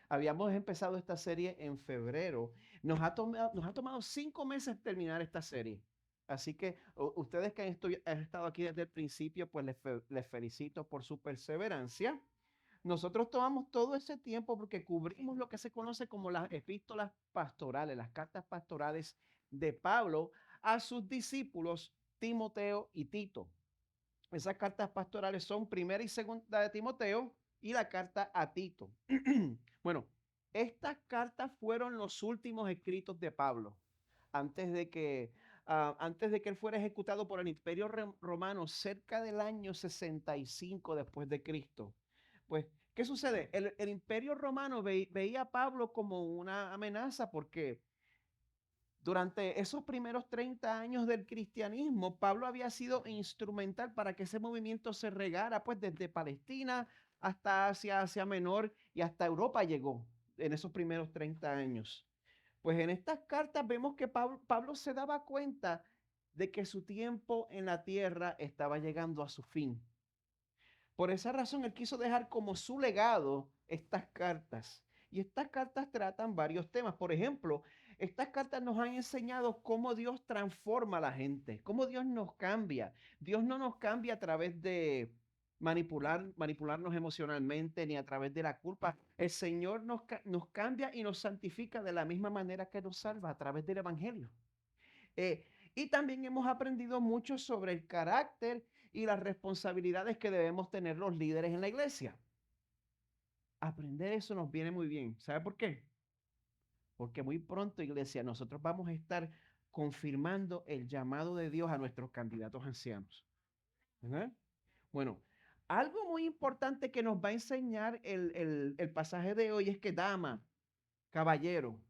Habíamos empezado esta serie en febrero. Nos ha tomado 5 meses terminar esta serie. Así que ustedes que han estado aquí desde el principio, pues les felicito por su perseverancia. Nosotros tomamos todo ese tiempo porque cubrimos lo que se conoce como las epístolas pastorales, las cartas pastorales de Pablo a sus discípulos Timoteo y Tito. Esas cartas pastorales son primera y segunda de Timoteo y la carta a Tito. Bueno, estas cartas fueron los últimos escritos de Pablo antes de que, antes de que él fuera ejecutado por el Imperio Romano cerca del año 65 después de Cristo. Pues, ¿qué sucede? El Imperio Romano veía a Pablo como una amenaza porque durante esos primeros 30 años del cristianismo, Pablo había sido instrumental para que ese movimiento se regara, pues desde Palestina hasta Asia Menor y hasta Europa llegó en esos primeros 30 años. Pues en estas cartas vemos que Pablo se daba cuenta de que su tiempo en la tierra estaba llegando a su fin. Por esa razón, él quiso dejar como su legado estas cartas. Y estas cartas tratan varios temas. Por ejemplo, estas cartas nos han enseñado cómo Dios transforma a la gente, cómo Dios nos cambia. Dios no nos cambia a través de manipularnos emocionalmente ni a través de la culpa. El Señor nos cambia y nos santifica de la misma manera que nos salva a través del Evangelio. Eh, y también hemos aprendido mucho sobre el carácter y las responsabilidades que debemos tener los líderes en la iglesia. Aprender eso nos viene muy bien. ¿Sabe por qué? Porque muy pronto, iglesia, nosotros vamos a estar confirmando el llamado de Dios a nuestros candidatos ancianos. ¿Verdad? Bueno, algo muy importante que nos va a enseñar el pasaje de hoy es que, dama, caballero,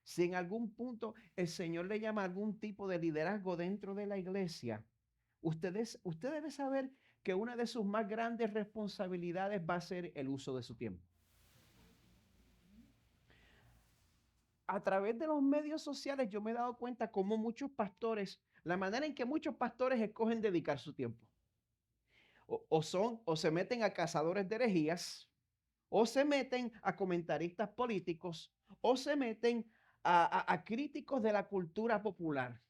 si en algún punto el Señor le llama a algún tipo de liderazgo dentro de la iglesia, usted debe saber que una de sus más grandes responsabilidades va a ser el uso de su tiempo. A través de los medios sociales yo me he dado cuenta cómo muchos pastores, la manera en que muchos pastores escogen dedicar su tiempo. O se meten a cazadores de herejías, o se meten a comentaristas políticos, o se meten a críticos de la cultura popular.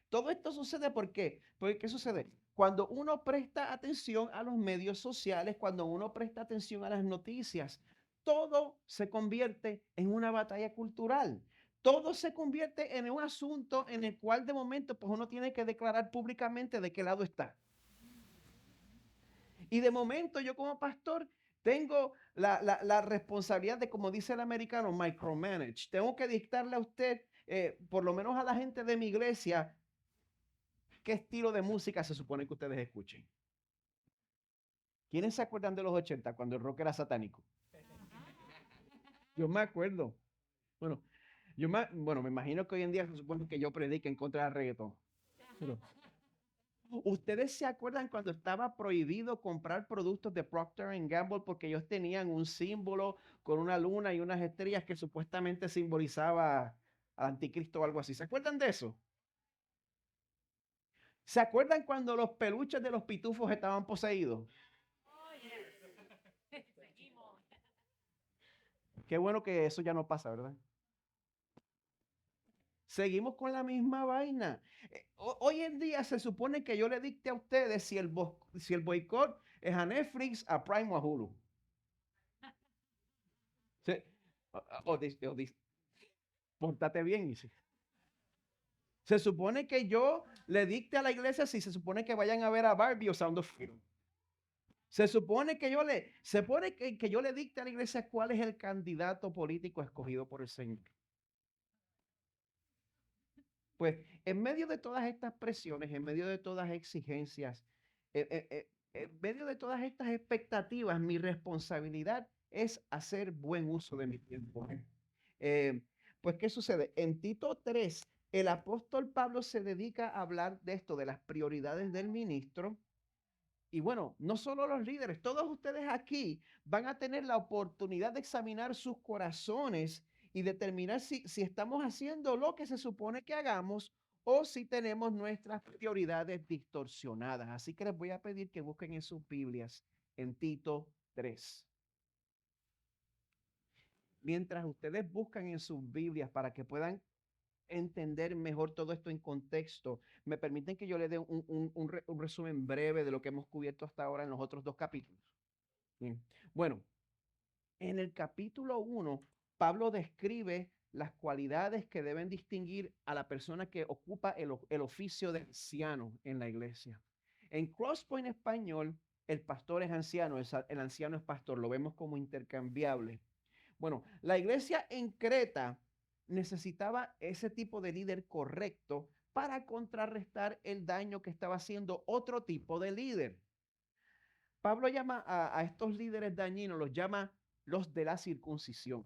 Todo esto sucede porque, ¿qué sucede? Cuando uno presta atención a los medios sociales, cuando uno presta atención a las noticias, todo se convierte en una batalla cultural. Todo se convierte en un asunto en el cual de momento pues uno tiene que declarar públicamente de qué lado está. Y de momento yo como pastor tengo la responsabilidad de, como dice el americano, micromanage. Tengo que dictarle a usted, por lo menos a la gente de mi iglesia, qué estilo de música se supone que ustedes escuchen. ¿Quiénes se acuerdan de los 80 cuando el rock era satánico? Yo me acuerdo. Bueno, bueno, me imagino que hoy en día se supone que yo predique en contra del reggaetón. Pero, ¿ustedes se acuerdan cuando estaba prohibido comprar productos de Procter Gamble porque ellos tenían un símbolo con una luna y unas estrellas que supuestamente simbolizaba al anticristo o algo así? ¿Se acuerdan de eso? ¿Se acuerdan cuando los peluches de los pitufos estaban poseídos? Qué bueno que eso ya no pasa, ¿verdad? Seguimos con la misma vaina. Hoy en día se supone que yo le dicte a ustedes si el boicot es a Netflix, a Prime o a Hulu. Sí. Pórtate bien. Se supone que yo le dicte a la iglesia si se supone que vayan a ver a Barbie o Sound of Freedom. Se supone que yo le dicte a la iglesia cuál es el candidato político escogido por el Señor. Pues en medio de todas estas presiones, en medio de todas las exigencias, en medio de todas estas expectativas, mi responsabilidad es hacer buen uso de mi tiempo. Eh, pues, ¿qué sucede? En Tito 3, el apóstol Pablo se dedica a hablar de esto, de las prioridades del ministro. Y bueno, no solo los líderes, todos ustedes aquí van a tener la oportunidad de examinar sus corazones y determinar si estamos haciendo lo que se supone que hagamos o si tenemos nuestras prioridades distorsionadas. Así que les voy a pedir que busquen en sus Biblias en Tito 3. mientras ustedes buscan en sus Biblias para que puedan entender mejor todo esto en contexto, me permiten que yo le dé un resumen breve de lo que hemos cubierto hasta ahora en los otros dos capítulos. Bien. Bueno, en el capítulo 1, Pablo describe las cualidades que deben distinguir a la persona que ocupa el oficio de anciano en la iglesia. En Crosspoint español, el pastor es anciano, el anciano es pastor, lo vemos como intercambiable. Bueno, la iglesia en Creta necesitaba ese tipo de líder correcto para contrarrestar el daño que estaba haciendo otro tipo de líder. Pablo llama a estos líderes dañinos, los llama los de la circuncisión.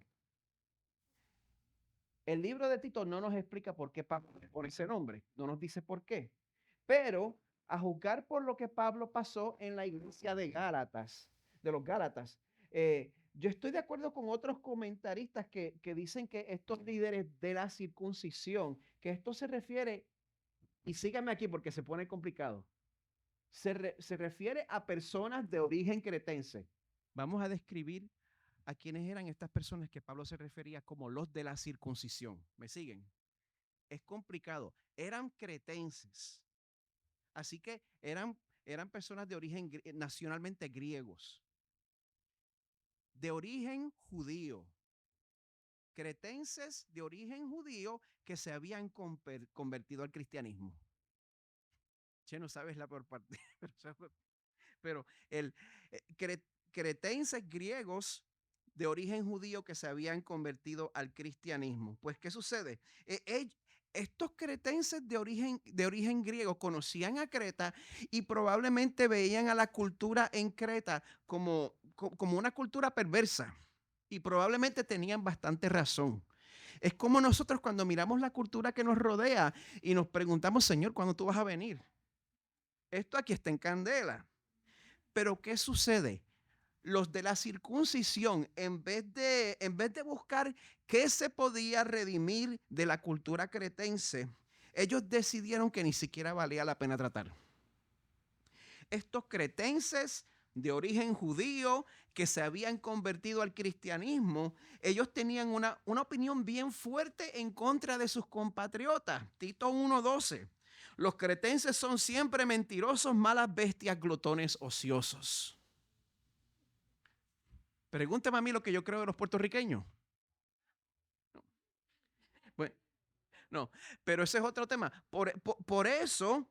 El libro de Tito no nos explica por qué Pablo le pone ese nombre, no nos dice por qué. Pero a juzgar por lo que Pablo pasó en la iglesia de Gálatas, de los Gálatas, yo estoy de acuerdo con otros comentaristas que dicen que estos líderes de la circuncisión, que esto se refiere, y síganme aquí porque se pone complicado, se refiere a personas de origen cretense. Vamos a describir a quiénes eran estas personas que Pablo se refería como los de la circuncisión. ¿Me siguen? Es complicado. Eran cretenses. Así que eran personas de origen nacionalmente griegos, de origen judío, cretenses de origen judío que se habían convertido al cristianismo. Che, no sabes la peor parte, pero cretenses griegos de origen judío que se habían convertido al cristianismo. Pues, ¿qué sucede? Estos cretenses de origen griego conocían a Creta y probablemente veían a la cultura en Creta como una cultura perversa. Y probablemente tenían bastante razón. Es como nosotros cuando miramos la cultura que nos rodea y nos preguntamos, Señor, ¿cuándo tú vas a venir? Esto aquí está en candela. Pero ¿qué sucede? Los de la circuncisión, en vez de buscar qué se podía redimir de la cultura cretense, ellos decidieron que ni siquiera valía la pena tratar. Estos cretenses de origen judío que se habían convertido al cristianismo, ellos tenían una opinión bien fuerte en contra de sus compatriotas. Tito 1:12. Los cretenses son siempre mentirosos, malas bestias, glotones, ociosos. Pregúntame a mí lo que yo creo de los puertorriqueños. Bueno, no, pero ese es otro tema. Por eso,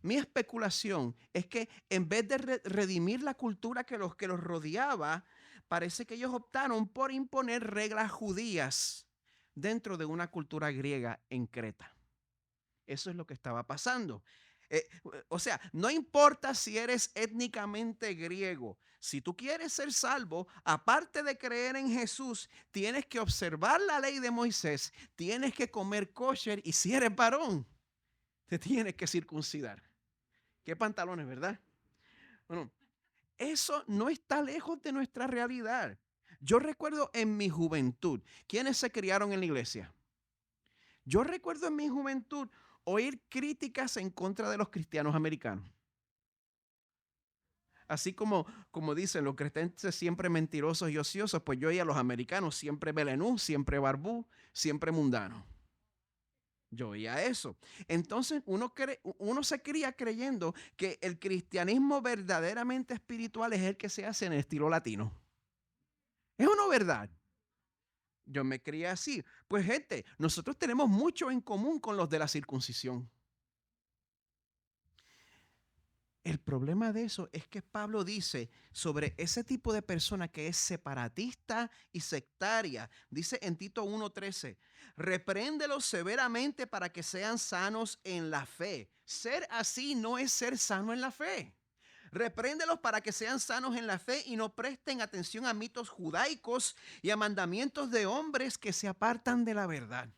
mi especulación es que en vez de redimir la cultura que los rodeaba, parece que ellos optaron por imponer reglas judías dentro de una cultura griega en Creta. Eso es lo que estaba pasando. O sea, no importa si eres étnicamente griego, si tú quieres ser salvo, aparte de creer en Jesús, tienes que observar la ley de Moisés, tienes que comer kosher y si eres varón, te tienes que circuncidar. ¿Qué pantalones, verdad? Bueno, eso no está lejos de nuestra realidad. Yo recuerdo en mi juventud, ¿quiénes se criaron en la iglesia? Yo recuerdo en mi juventud oír críticas en contra de los cristianos americanos. Así como dicen los cretenses siempre mentirosos y ociosos, pues yo oía a los americanos siempre belenú, siempre barbú, siempre mundano. Yo oía eso. Entonces uno se cría creyendo que el cristianismo verdaderamente espiritual es el que se hace en el estilo latino. ¿Es o no verdad? Yo me crié así. Pues gente, nosotros tenemos mucho en común con los de la circuncisión. El problema de eso es que Pablo dice sobre ese tipo de persona que es separatista y sectaria. Dice en Tito 1:13, repréndelos severamente para que sean sanos en la fe. Ser así no es ser sano en la fe. Repréndelos para que sean sanos en la fe y no presten atención a mitos judaicos y a mandamientos de hombres que se apartan de la verdad.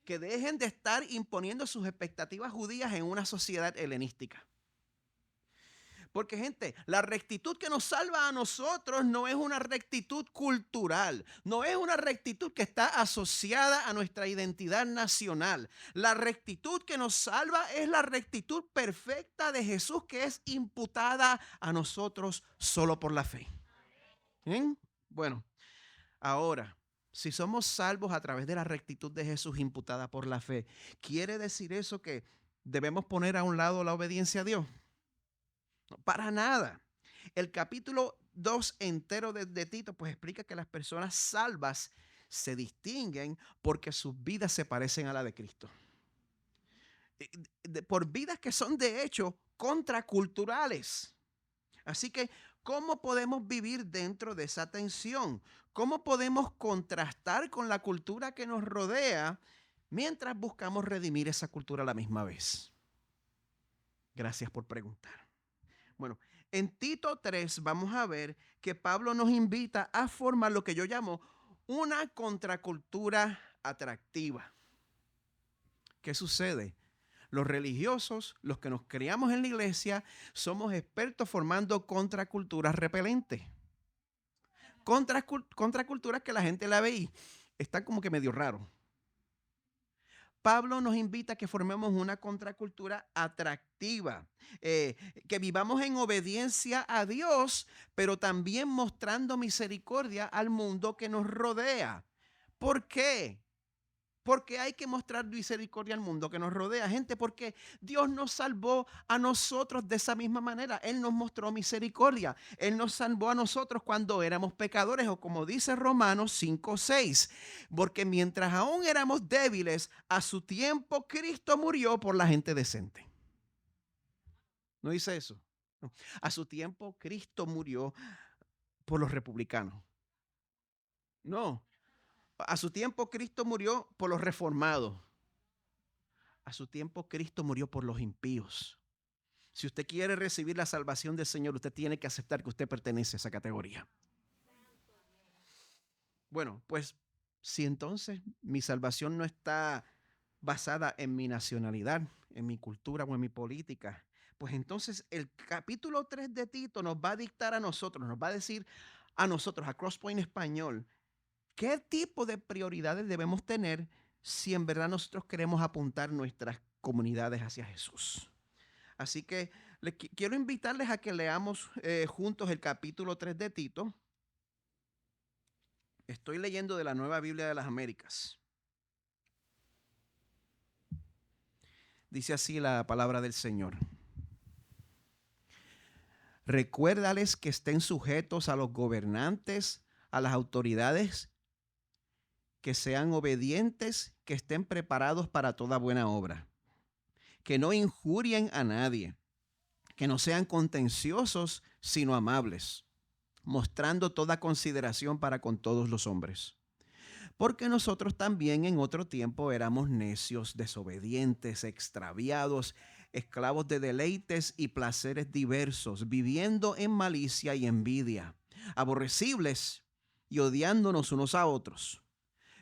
Que dejen de estar imponiendo sus expectativas judías en una sociedad helenística. Porque, gente, la rectitud que nos salva a nosotros no es una rectitud cultural, no es una rectitud que está asociada a nuestra identidad nacional. La rectitud que nos salva es la rectitud perfecta de Jesús, que es imputada a nosotros solo por la fe. ¿Bien? Bueno, ahora, si somos salvos a través de la rectitud de Jesús imputada por la fe, ¿quiere decir eso que debemos poner a un lado la obediencia a Dios? No, para nada. El capítulo 2 entero de Tito pues explica que las personas salvas se distinguen porque sus vidas se parecen a la de Cristo. Por vidas que son de hecho contraculturales. Así que, ¿cómo podemos vivir dentro de esa tensión? ¿Cómo podemos contrastar con la cultura que nos rodea mientras buscamos redimir esa cultura a la misma vez? Gracias por preguntar. Bueno, en Tito 3 vamos a ver que Pablo nos invita a formar lo que yo llamo una contracultura atractiva. ¿Qué sucede? Los religiosos, los que nos criamos en la iglesia, somos expertos formando contraculturas repelentes. Contraculturas que la gente la ve y está como que medio raro. Pablo nos invita a que formemos una contracultura atractiva, que vivamos en obediencia a Dios, pero también mostrando misericordia al mundo que nos rodea. ¿Por qué? Porque hay que mostrar misericordia al mundo que nos rodea, gente, porque Dios nos salvó a nosotros de esa misma manera. Él nos mostró misericordia. Él nos salvó a nosotros cuando éramos pecadores, o como dice Romanos 5:6, porque mientras aún éramos débiles, a su tiempo Cristo murió por la gente decente. ¿No dice eso? No. A su tiempo Cristo murió por los republicanos. No. A su tiempo Cristo murió por los reformados. A su tiempo Cristo murió por los impíos. Si usted quiere recibir la salvación del Señor, usted tiene que aceptar que usted pertenece a esa categoría. Bueno, pues si entonces mi salvación no está basada en mi nacionalidad, en mi cultura o en mi política, pues entonces el capítulo 3 de Tito nos va a dictar a nosotros, nos va a decir a nosotros, a Crosspoint Español, ¿qué tipo de prioridades debemos tener si en verdad nosotros queremos apuntar nuestras comunidades hacia Jesús? Así que quiero invitarles a que leamos juntos el capítulo 3 de Tito. Estoy leyendo de la Nueva Biblia de las Américas. Dice así la palabra del Señor. Recuérdales que estén sujetos a los gobernantes, a las autoridades, que sean obedientes, que estén preparados para toda buena obra, que no injurien a nadie, que no sean contenciosos, sino amables, mostrando toda consideración para con todos los hombres. Porque nosotros también en otro tiempo éramos necios, desobedientes, extraviados, esclavos de deleites y placeres diversos, viviendo en malicia y envidia, aborrecibles y odiándonos unos a otros.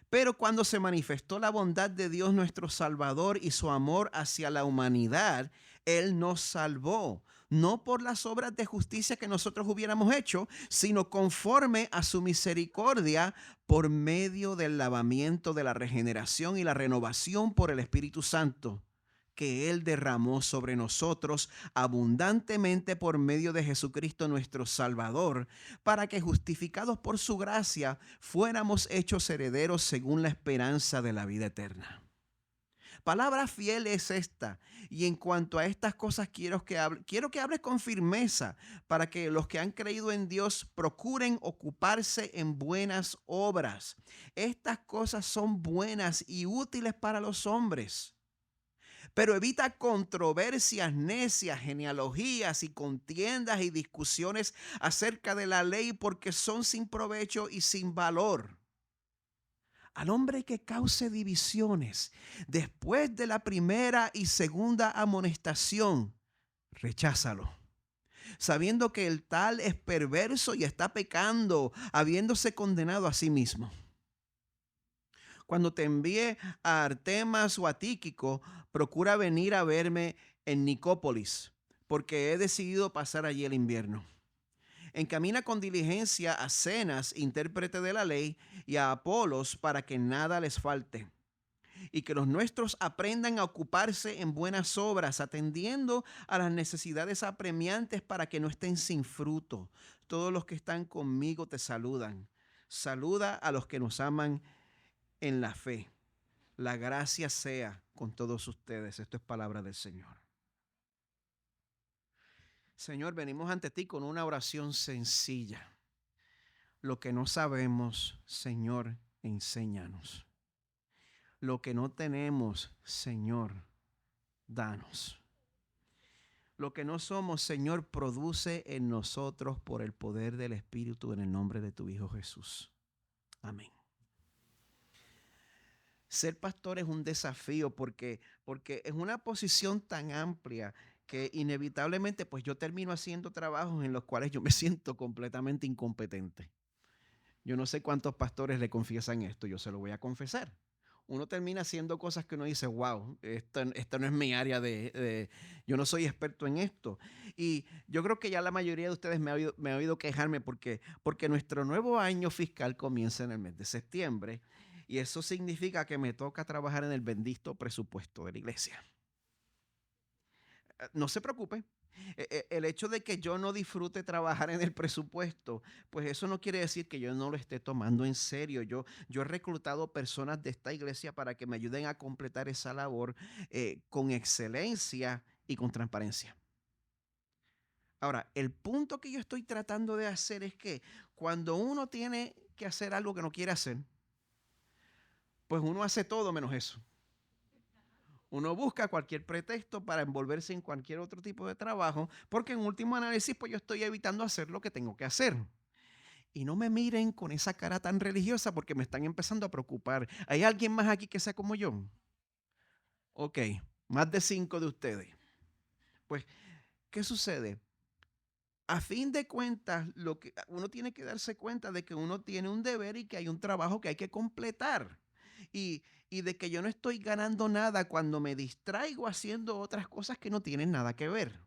Pero cuando se manifestó la bondad de Dios nuestro Salvador y su amor hacia la humanidad, Él nos salvó, no por las obras de justicia que nosotros hubiéramos hecho, sino conforme a su misericordia, por medio del lavamiento de la regeneración y la renovación por el Espíritu Santo, que Él derramó sobre nosotros abundantemente por medio de Jesucristo nuestro Salvador, para que justificados por su gracia fuéramos hechos herederos según la esperanza de la vida eterna. Palabra fiel es esta, y en cuanto a estas cosas quiero que hables con firmeza, para que los que han creído en Dios procuren ocuparse en buenas obras. Estas cosas son buenas y útiles para los hombres. Pero evita controversias necias, genealogías y contiendas y discusiones acerca de la ley, porque son sin provecho y sin valor. Al hombre que cause divisiones después de la primera y segunda amonestación, recházalo, sabiendo que el tal es perverso y está pecando, habiéndose condenado a sí mismo. Cuando te envíe a Artemas o a Tíquico, procura venir a verme en Nicópolis, porque he decidido pasar allí el invierno. Encamina con diligencia a Zenas, intérprete de la ley, y a Apolos para que nada les falte, y que los nuestros aprendan a ocuparse en buenas obras, atendiendo a las necesidades apremiantes para que no estén sin fruto. Todos los que están conmigo te saludan. Saluda a los que nos aman en la fe. La gracia sea con todos ustedes. Esto es palabra del Señor. Señor, venimos ante ti con una oración sencilla. Lo que no sabemos, Señor, enséñanos. Lo que no tenemos, Señor, danos. Lo que no somos, Señor, produce en nosotros por el poder del Espíritu en el nombre de tu Hijo Jesús. Amén. Ser pastor es un desafío porque es una posición tan amplia que inevitablemente pues yo termino haciendo trabajos en los cuales yo me siento completamente incompetente. Yo no sé cuántos pastores le confiesan esto, yo se lo voy a confesar. Uno termina haciendo cosas que uno dice, wow, esta no es mi área yo no soy experto en esto. Y yo creo que ya la mayoría de ustedes me ha oído quejarme porque nuestro nuevo año fiscal comienza en el mes de septiembre y eso significa que me toca trabajar en el bendito presupuesto de la iglesia. No se preocupe. El hecho de que yo no disfrute trabajar en el presupuesto, pues eso no quiere decir que yo no lo esté tomando en serio. Yo he reclutado personas de esta iglesia para que me ayuden a completar esa labor con excelencia y con transparencia. Ahora, el punto que yo estoy tratando de hacer es que cuando uno tiene que hacer algo que no quiere hacer, pues uno hace todo menos eso. Uno busca cualquier pretexto para envolverse en cualquier otro tipo de trabajo, porque en último análisis, pues yo estoy evitando hacer lo que tengo que hacer. Y no me miren con esa cara tan religiosa porque me están empezando a preocupar. ¿Hay alguien más aquí que sea como yo? Ok, más de 5 de ustedes. Pues, ¿qué sucede? A fin de cuentas, lo que uno tiene que darse cuenta de que uno tiene un deber y que hay un trabajo que hay que completar. Y de que yo no estoy ganando nada cuando me distraigo haciendo otras cosas que no tienen nada que ver.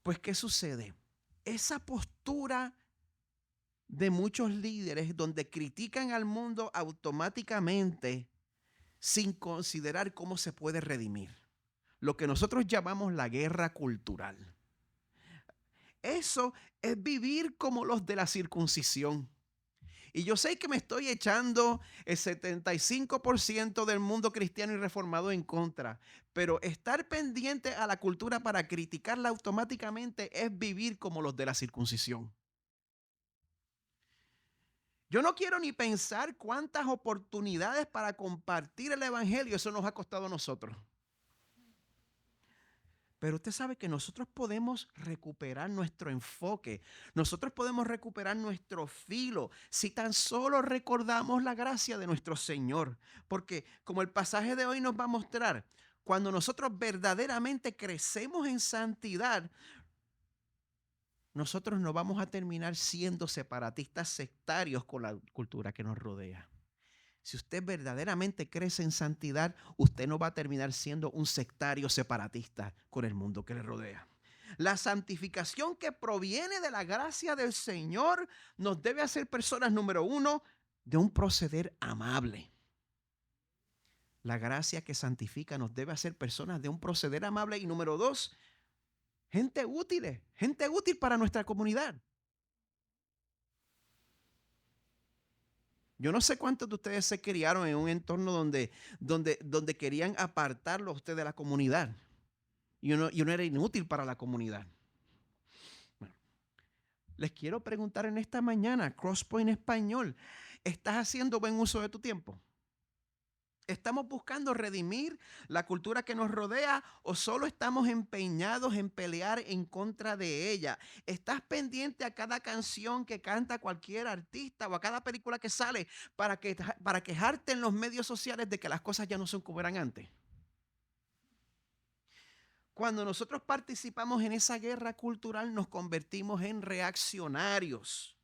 Pues, ¿qué sucede? Esa postura de muchos líderes donde critican al mundo automáticamente sin considerar cómo se puede redimir. Lo que nosotros llamamos la guerra cultural. Eso es vivir como los de la circuncisión. Y yo sé que me estoy echando el 75% del mundo cristiano y reformado en contra, pero estar pendiente a la cultura para criticarla automáticamente es vivir como los de la circuncisión. Yo no quiero ni pensar cuántas oportunidades para compartir el evangelio eso nos ha costado a nosotros. Pero usted sabe que nosotros podemos recuperar nuestro enfoque, nosotros podemos recuperar nuestro filo si tan solo recordamos la gracia de nuestro Señor. Porque como el pasaje de hoy nos va a mostrar, cuando nosotros verdaderamente crecemos en santidad, nosotros no vamos a terminar siendo separatistas sectarios con la cultura que nos rodea. Si usted verdaderamente crece en santidad, usted no va a terminar siendo un sectario separatista con el mundo que le rodea. La santificación que proviene de la gracia del Señor nos debe hacer personas, número uno, de un proceder amable. La gracia que santifica nos debe hacer personas de un proceder amable. Y número dos, gente útil para nuestra comunidad. Yo no sé cuántos de ustedes se criaron en un entorno donde querían apartarlo a usted de la comunidad. Y uno era inútil para la comunidad. Bueno, les quiero preguntar en esta mañana, Crosspoint Español, ¿estás haciendo buen uso de tu tiempo? ¿Estamos buscando redimir la cultura que nos rodea o solo estamos empeñados en pelear en contra de ella? ¿Estás pendiente a cada canción que canta cualquier artista o a cada película que sale para quejarte en los medios sociales de que las cosas ya no son como eran antes? Cuando nosotros participamos en esa guerra cultural nos convertimos en reaccionarios.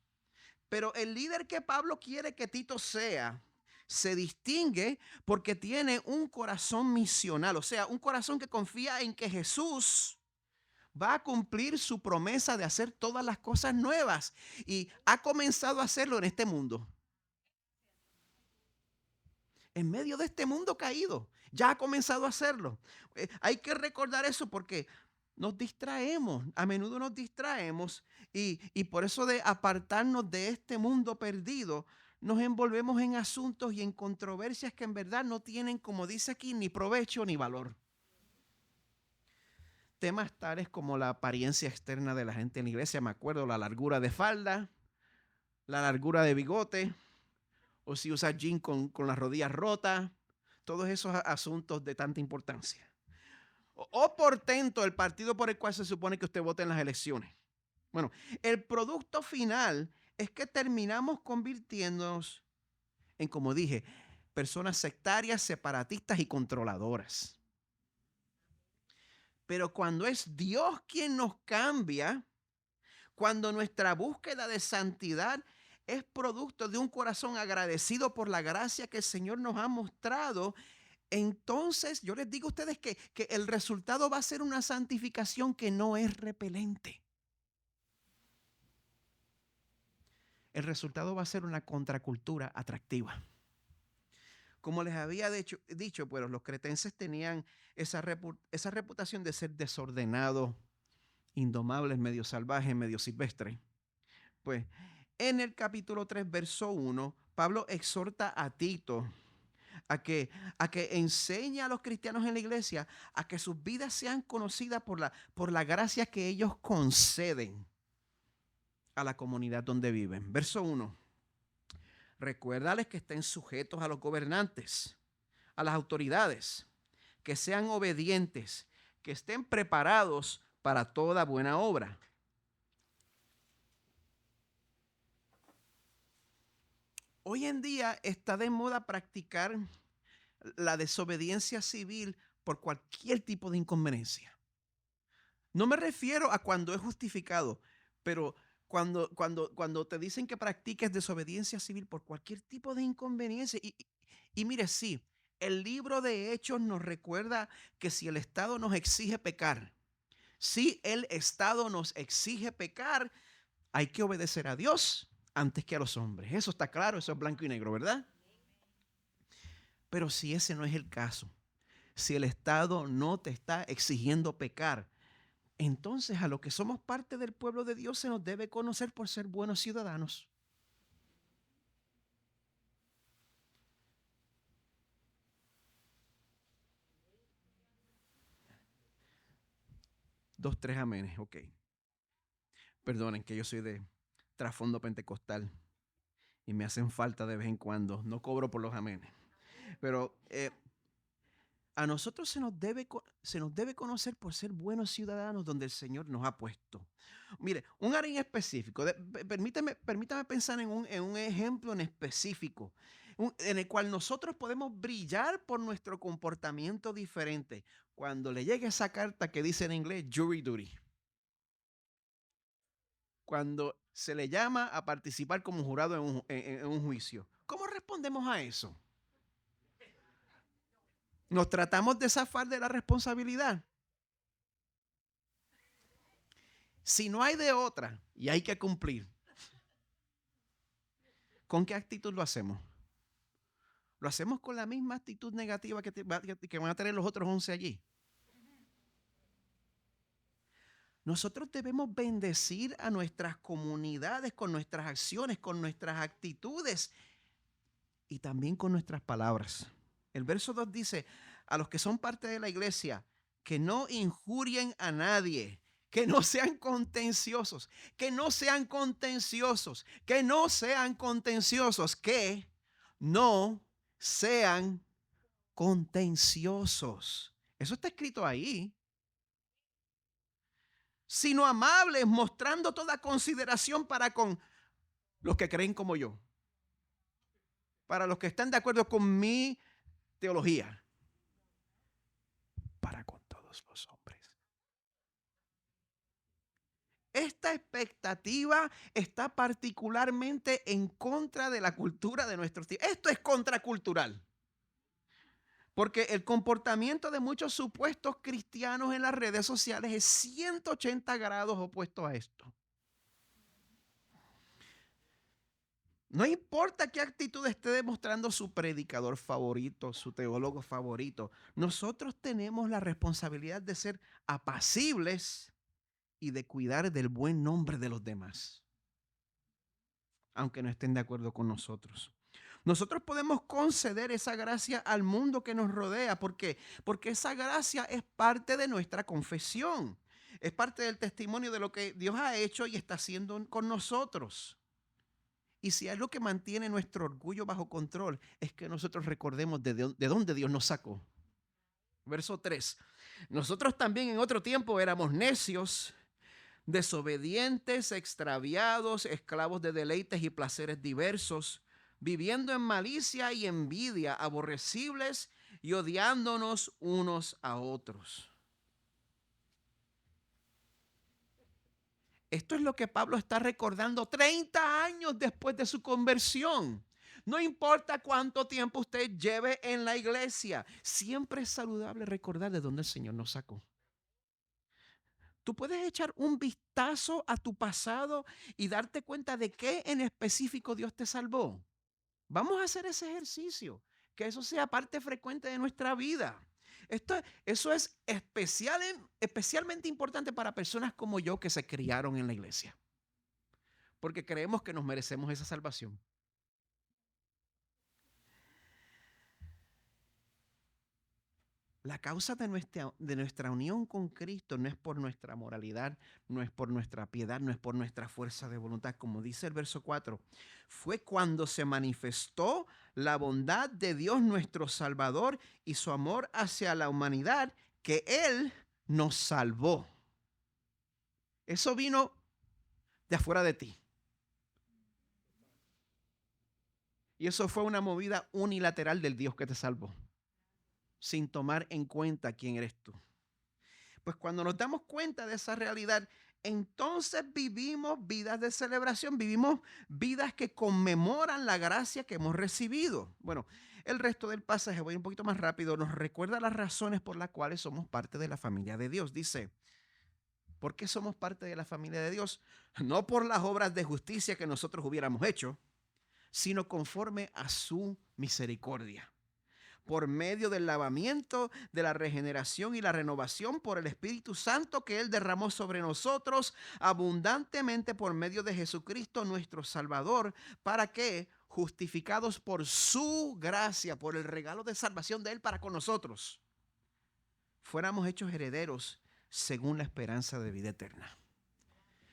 Pero el líder que Pablo quiere que Tito sea se distingue porque tiene un corazón misional, o sea, un corazón que confía en que Jesús va a cumplir su promesa de hacer todas las cosas nuevas y ha comenzado a hacerlo en este mundo. En medio de este mundo caído, ya ha comenzado a hacerlo. Hay que recordar eso porque nos distraemos, a menudo nos distraemos y por eso de apartarnos de este mundo perdido, nos envolvemos en asuntos y en controversias que en verdad no tienen, como dice aquí, ni provecho ni valor. Temas tales como la apariencia externa de la gente en la iglesia, me acuerdo, la largura de falda, la largura de bigote, o si usa jean con las rodillas rotas, todos esos asuntos de tanta importancia. O portento, el partido por el cual se supone que usted vote en las elecciones. Bueno, el producto final es que terminamos convirtiéndonos en, como dije, personas sectarias, separatistas y controladoras. Pero cuando es Dios quien nos cambia, cuando nuestra búsqueda de santidad es producto de un corazón agradecido por la gracia que el Señor nos ha mostrado, entonces yo les digo a ustedes que el resultado va a ser una santificación que no es repelente. El resultado va a ser una contracultura atractiva. Como les había dicho, pues los cretenses tenían esa reputación de ser desordenados, indomables, medio salvajes, medio silvestres. Pues en el capítulo 3, verso 1, Pablo exhorta a Tito a que enseñe a los cristianos en la iglesia a que sus vidas sean conocidas por la gracia que ellos conceden a la comunidad donde viven. Verso 1. Recuérdales que estén sujetos a los gobernantes, a las autoridades, que sean obedientes, que estén preparados para toda buena obra. Hoy en día está de moda practicar la desobediencia civil por cualquier tipo de inconveniencia. No me refiero a cuando es justificado, pero cuando te dicen que practiques desobediencia civil por cualquier tipo de inconveniencia. Y mire, sí, el libro de Hechos nos recuerda que si el Estado nos exige pecar, si el Estado nos exige pecar, hay que obedecer a Dios antes que a los hombres. Eso está claro, eso es blanco y negro, ¿verdad? Pero si ese no es el caso, si el Estado no te está exigiendo pecar, entonces a los que somos parte del pueblo de Dios se nos debe conocer por ser buenos ciudadanos. Dos, tres amenes, ok. Perdonen que yo soy de trasfondo pentecostal y me hacen falta de vez en cuando. No cobro por los amenes. Pero a nosotros se nos debe conocer por ser buenos ciudadanos donde el Señor nos ha puesto. Mire, un área en específico, permítame pensar en un ejemplo en específico, en el cual nosotros podemos brillar por nuestro comportamiento diferente. Cuando le llegue esa carta que dice en inglés jury duty, cuando se le llama a participar como jurado en un juicio, ¿cómo respondemos a eso? ¿Nos tratamos de zafar de la responsabilidad? Si no hay de otra y hay que cumplir, ¿con qué actitud lo hacemos? Lo hacemos con la misma actitud negativa que van a tener los otros 11 allí. Nosotros debemos bendecir a nuestras comunidades con nuestras acciones, con nuestras actitudes y también con nuestras palabras. El verso 2 dice, a los que son parte de la iglesia, que no injurien a nadie, que no sean contenciosos, que no sean contenciosos, que no sean contenciosos, que no sean contenciosos. Eso está escrito ahí. Sino amables, mostrando toda consideración para con los que creen como yo, para los que están de acuerdo con mi teología, para con todos los hombres. Esta expectativa está particularmente en contra de la cultura de nuestros tiempos. Esto es contracultural. Porque el comportamiento de muchos supuestos cristianos en las redes sociales es 180 grados opuesto a esto. No importa qué actitud esté demostrando su predicador favorito, su teólogo favorito, nosotros tenemos la responsabilidad de ser apacibles y de cuidar del buen nombre de los demás, aunque no estén de acuerdo con nosotros. Nosotros podemos conceder esa gracia al mundo que nos rodea. ¿Por qué? Porque esa gracia es parte de nuestra confesión. Es parte del testimonio de lo que Dios ha hecho y está haciendo con nosotros. Y si hay algo que mantiene nuestro orgullo bajo control, es que nosotros recordemos de dónde Dios nos sacó. Verso 3. Nosotros también en otro tiempo éramos necios, desobedientes, extraviados, esclavos de deleites y placeres diversos, viviendo en malicia y envidia, aborrecibles y odiándonos unos a otros. Esto es lo que Pablo está recordando 30 años después de su conversión. No importa cuánto tiempo usted lleve en la iglesia, siempre es saludable recordar de dónde el Señor nos sacó. Tú puedes echar un vistazo a tu pasado y darte cuenta de qué en específico Dios te salvó. Vamos a hacer ese ejercicio, que eso sea parte frecuente de nuestra vida. Eso es especialmente importante para personas como yo que se criaron en la iglesia, porque creemos que nos merecemos esa salvación. La causa de nuestra unión con Cristo no es por nuestra moralidad, no es por nuestra piedad, no es por nuestra fuerza de voluntad. Como dice el verso 4, fue cuando se manifestó la bondad de Dios nuestro Salvador y su amor hacia la humanidad que Él nos salvó. Eso vino de afuera de ti. Y eso fue una movida unilateral del Dios que te salvó, sin tomar en cuenta quién eres tú. Pues cuando nos damos cuenta de esa realidad, entonces vivimos vidas de celebración, vivimos vidas que conmemoran la gracia que hemos recibido. Bueno, el resto del pasaje, voy un poquito más rápido, nos recuerda las razones por las cuales somos parte de la familia de Dios. Dice, ¿por qué somos parte de la familia de Dios? No por las obras de justicia que nosotros hubiéramos hecho, sino conforme a su misericordia, por medio del lavamiento, de la regeneración y la renovación por el Espíritu Santo que Él derramó sobre nosotros abundantemente por medio de Jesucristo nuestro Salvador, para que, justificados por su gracia, por el regalo de salvación de Él para con nosotros, fuéramos hechos herederos según la esperanza de vida eterna.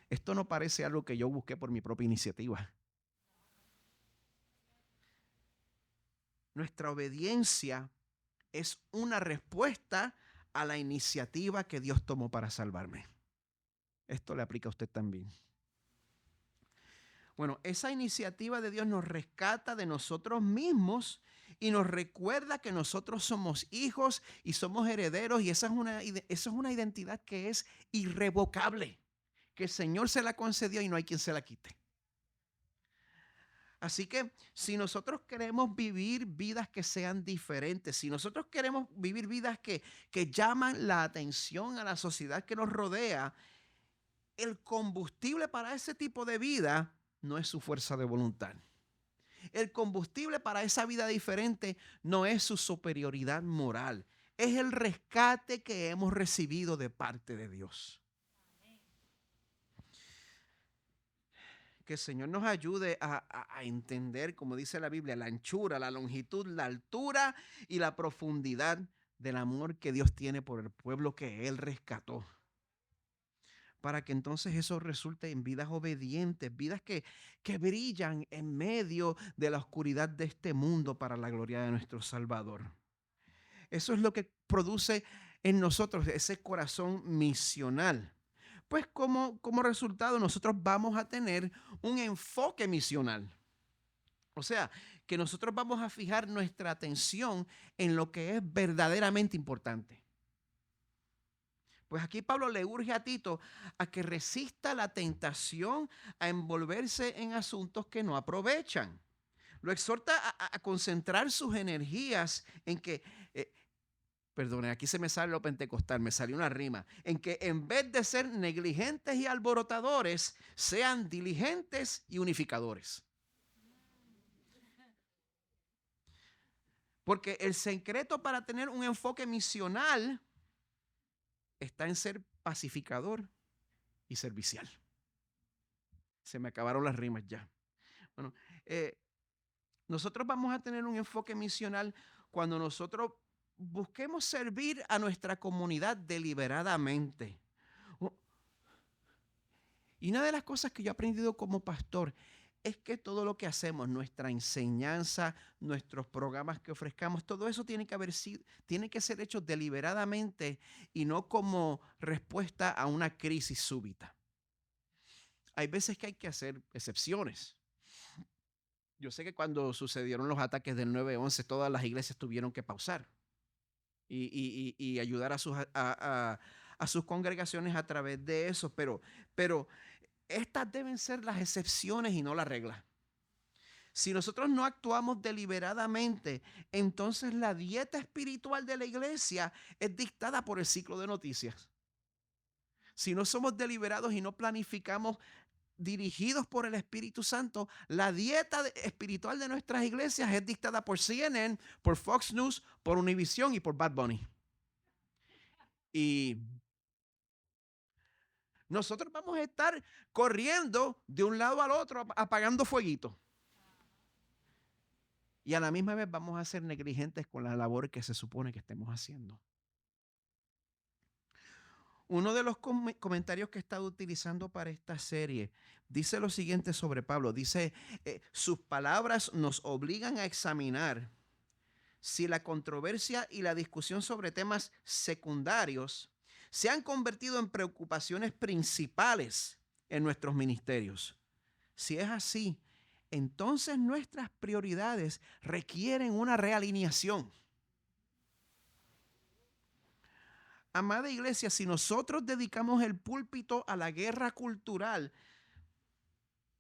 Esto no parece algo que yo busqué por mi propia iniciativa. Nuestra obediencia es una respuesta a la iniciativa que Dios tomó para salvarme. Esto le aplica a usted también. Bueno, esa iniciativa de Dios nos rescata de nosotros mismos y nos recuerda que nosotros somos hijos y somos herederos, y esa es una identidad que es irrevocable, que el Señor se la concedió y no hay quien se la quite. Así que si nosotros queremos vivir vidas que sean diferentes, si nosotros queremos vivir vidas que llaman la atención a la sociedad que nos rodea, el combustible para ese tipo de vida no es su fuerza de voluntad. El combustible para esa vida diferente no es su superioridad moral, es el rescate que hemos recibido de parte de Dios. Que el Señor nos ayude a entender, como dice la Biblia, la anchura, la longitud, la altura y la profundidad del amor que Dios tiene por el pueblo que Él rescató. Para que entonces eso resulte en vidas obedientes, vidas que brillan en medio de la oscuridad de este mundo para la gloria de nuestro Salvador. Eso es lo que produce en nosotros ese corazón misional. Pues como resultado nosotros vamos a tener un enfoque misional. O sea, que nosotros vamos a fijar nuestra atención en lo que es verdaderamente importante. Pues aquí Pablo le urge a Tito a que resista la tentación a envolverse en asuntos que no aprovechan. Lo exhorta a concentrar sus energías en que, perdone, aquí se me sale lo pentecostal, me salió una rima, en que en vez de ser negligentes y alborotadores, sean diligentes y unificadores. Porque el secreto para tener un enfoque misional está en ser pacificador y servicial. Se me acabaron las rimas ya. Bueno, nosotros vamos a tener un enfoque misional cuando nosotros busquemos servir a nuestra comunidad deliberadamente. Y una de las cosas que yo he aprendido como pastor es que todo lo que hacemos, nuestra enseñanza, nuestros programas que ofrezcamos, todo eso tiene que ser hecho deliberadamente y no como respuesta a una crisis súbita. Hay veces que hay que hacer excepciones. Yo sé que cuando sucedieron los ataques del 9/11, todas las iglesias tuvieron que pausar y ayudar a sus congregaciones a través de eso, pero estas deben ser las excepciones y no la regla. Si nosotros no actuamos deliberadamente, entonces la dieta espiritual de la iglesia es dictada por el ciclo de noticias. Si no somos deliberados y no planificamos dirigidos por el Espíritu Santo, la dieta espiritual de nuestras iglesias es dictada por CNN, por Fox News, por Univision y por Bad Bunny. Y nosotros vamos a estar corriendo de un lado al otro, apagando fueguitos. Y a la misma vez vamos a ser negligentes con la labor que se supone que estemos haciendo. Uno de los comentarios que he estado utilizando para esta serie dice lo siguiente sobre Pablo. Dice, sus palabras nos obligan a examinar si la controversia y la discusión sobre temas secundarios se han convertido en preocupaciones principales en nuestros ministerios. Si es así, entonces nuestras prioridades requieren una realineación. Amada iglesia, si nosotros dedicamos el púlpito a la guerra cultural,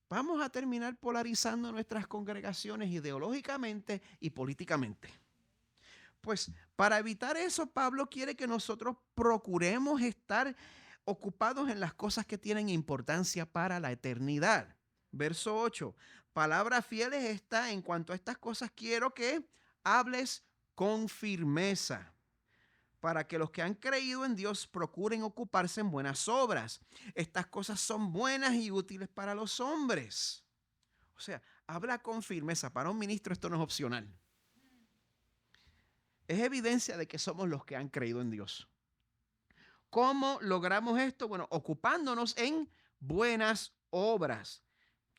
vamos a terminar polarizando nuestras congregaciones ideológicamente y políticamente. Pues para evitar eso, Pablo quiere que nosotros procuremos estar ocupados en las cosas que tienen importancia para la eternidad. Verso 8, palabra fieles está en cuanto a estas cosas quiero que hables con firmeza, para que los que han creído en Dios procuren ocuparse en buenas obras. Estas cosas son buenas y útiles para los hombres. O sea, habla con firmeza. Para un ministro esto no es opcional. Es evidencia de que somos los que han creído en Dios. ¿Cómo logramos esto? Bueno, ocupándonos en buenas obras.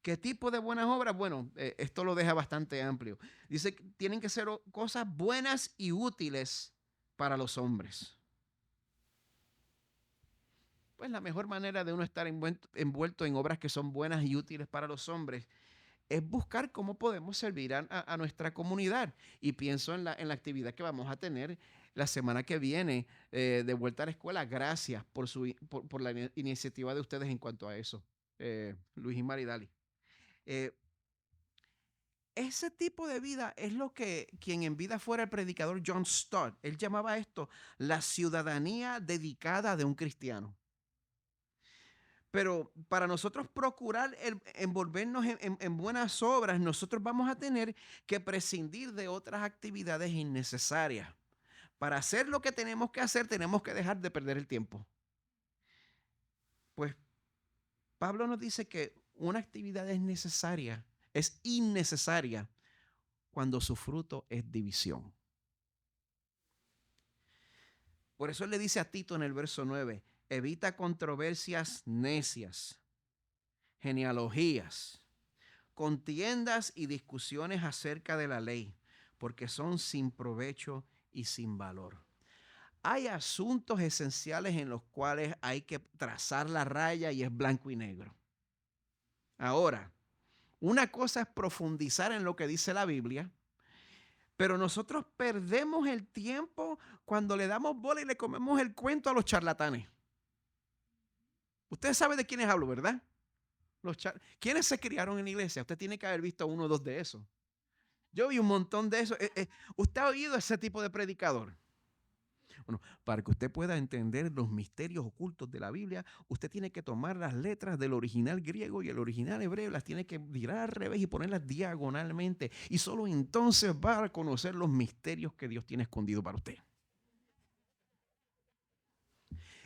¿Qué tipo de buenas obras? Bueno, esto lo deja bastante amplio. Dice que tienen que ser cosas buenas y útiles para los hombres. Pues la mejor manera de uno estar envuelto en obras que son buenas y útiles para los hombres es buscar cómo podemos servir a nuestra comunidad. Y pienso en la actividad que vamos a tener la semana que viene de vuelta a la escuela. Gracias por la iniciativa de ustedes en cuanto a eso, Luis y Maridali. Ese tipo de vida es lo que quien en vida fuera el predicador John Stott, él llamaba esto la ciudadanía dedicada de un cristiano. Pero para nosotros procurar envolvernos en buenas obras, nosotros vamos a tener que prescindir de otras actividades innecesarias. Para hacer lo que tenemos que hacer, tenemos que dejar de perder el tiempo. Pues Pablo nos dice que una actividad es innecesaria cuando su fruto es división. Por eso él le dice a Tito en el verso 9, evita controversias necias, genealogías, contiendas y discusiones acerca de la ley, porque son sin provecho y sin valor. Hay asuntos esenciales en los cuales hay que trazar la raya y es blanco y negro. Ahora, una cosa es profundizar en lo que dice la Biblia, pero nosotros perdemos el tiempo cuando le damos bola y le comemos el cuento a los charlatanes. Ustedes saben de quiénes hablo, ¿verdad? ¿Quiénes se criaron en la iglesia? Usted tiene que haber visto uno o dos de esos. Yo vi un montón de eso. ¿Usted ha oído ese tipo de predicador? Bueno, para que usted pueda entender los misterios ocultos de la Biblia, usted tiene que tomar las letras del original griego y el original hebreo, las tiene que virar al revés y ponerlas diagonalmente. Y solo entonces va a conocer los misterios que Dios tiene escondido para usted.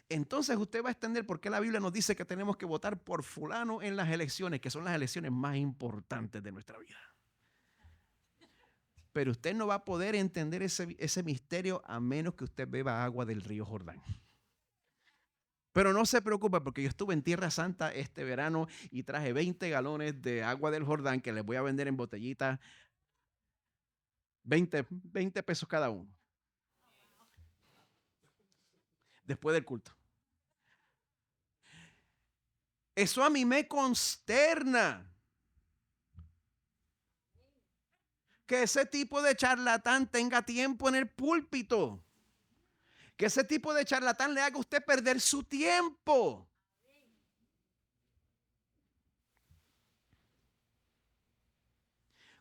Entonces usted va a entender por qué la Biblia nos dice que tenemos que votar por fulano en las elecciones, que son las elecciones más importantes de nuestra vida. Pero usted no va a poder entender ese misterio a menos que usted beba agua del río Jordán. Pero no se preocupe porque yo estuve en Tierra Santa este verano y traje 20 galones de agua del Jordán que les voy a vender en botellitas, 20 pesos cada uno, después del culto. Eso a mí me consterna. Que ese tipo de charlatán tenga tiempo en el púlpito. Que ese tipo de charlatán le haga a usted perder su tiempo.